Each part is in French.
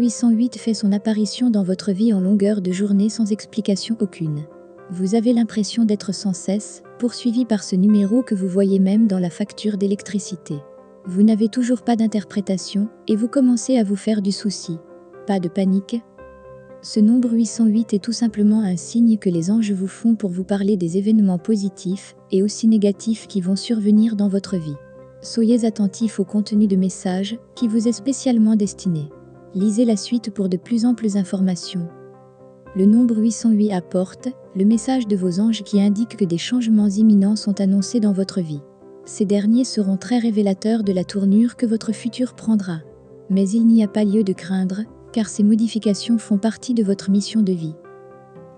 808 fait son apparition dans votre vie en longueur de journée sans explication aucune. Vous avez l'impression d'être sans cesse poursuivi par ce numéro que vous voyez même dans la facture d'électricité. Vous n'avez toujours pas d'interprétation et vous commencez à vous faire du souci. Pas de panique. Ce nombre 808 est tout simplement un signe que les anges vous font pour vous parler des événements positifs et aussi négatifs qui vont survenir dans votre vie. Soyez attentifs au contenu de message qui vous est spécialement destiné. Lisez la suite pour de plus amples informations. Le nombre 808 apporte le message de vos anges qui indique que des changements imminents sont annoncés dans votre vie. Ces derniers seront très révélateurs de la tournure que votre futur prendra. Mais il n'y a pas lieu de craindre, car ces modifications font partie de votre mission de vie.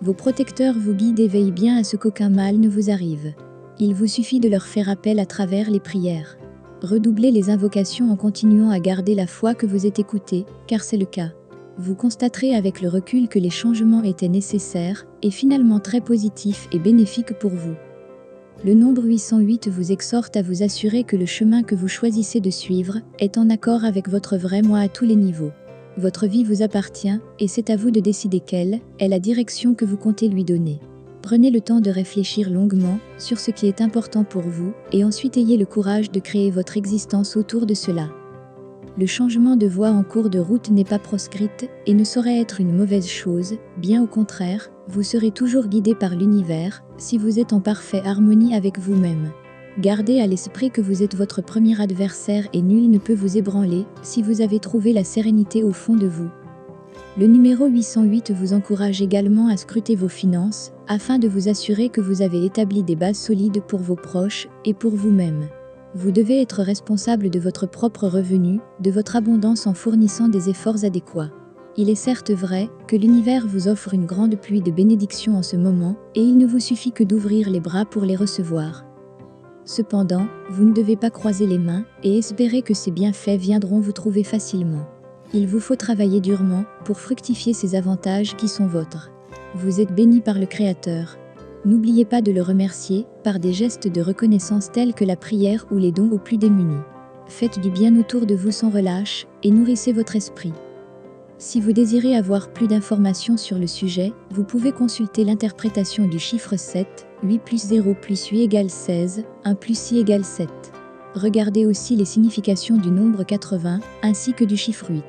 Vos protecteurs vous guident et veillent bien à ce qu'aucun mal ne vous arrive. Il vous suffit de leur faire appel à travers les prières. Redoublez les invocations en continuant à garder la foi que vous êtes écouté, car c'est le cas. Vous constaterez avec le recul que les changements étaient nécessaires et finalement très positifs et bénéfiques pour vous. Le nombre 808 vous exhorte à vous assurer que le chemin que vous choisissez de suivre est en accord avec votre vrai moi à tous les niveaux. Votre vie vous appartient et c'est à vous de décider quelle est la direction que vous comptez lui donner. Prenez le temps de réfléchir longuement sur ce qui est important pour vous et ensuite ayez le courage de créer votre existence autour de cela. Le changement de voie en cours de route n'est pas proscrite et ne saurait être une mauvaise chose, bien au contraire, vous serez toujours guidé par l'univers si vous êtes en parfaite harmonie avec vous-même. Gardez à l'esprit que vous êtes votre premier adversaire et nul ne peut vous ébranler si vous avez trouvé la sérénité au fond de vous. Le numéro 808 vous encourage également à scruter vos finances afin de vous assurer que vous avez établi des bases solides pour vos proches et pour vous-même. Vous devez être responsable de votre propre revenu, de votre abondance en fournissant des efforts adéquats. Il est certes vrai que l'univers vous offre une grande pluie de bénédictions en ce moment et il ne vous suffit que d'ouvrir les bras pour les recevoir. Cependant, vous ne devez pas croiser les mains et espérer que ces bienfaits viendront vous trouver facilement. Il vous faut travailler durement pour fructifier ces avantages qui sont vôtres. Vous êtes béni par le Créateur. N'oubliez pas de le remercier par des gestes de reconnaissance tels que la prière ou les dons aux plus démunis. Faites du bien autour de vous sans relâche et nourrissez votre esprit. Si vous désirez avoir plus d'informations sur le sujet, vous pouvez consulter l'interprétation du chiffre 7, 8 plus 0 plus 8 égale 16, 1 plus 6 égale 7. Regardez aussi les significations du nombre 80, ainsi que du chiffre 8.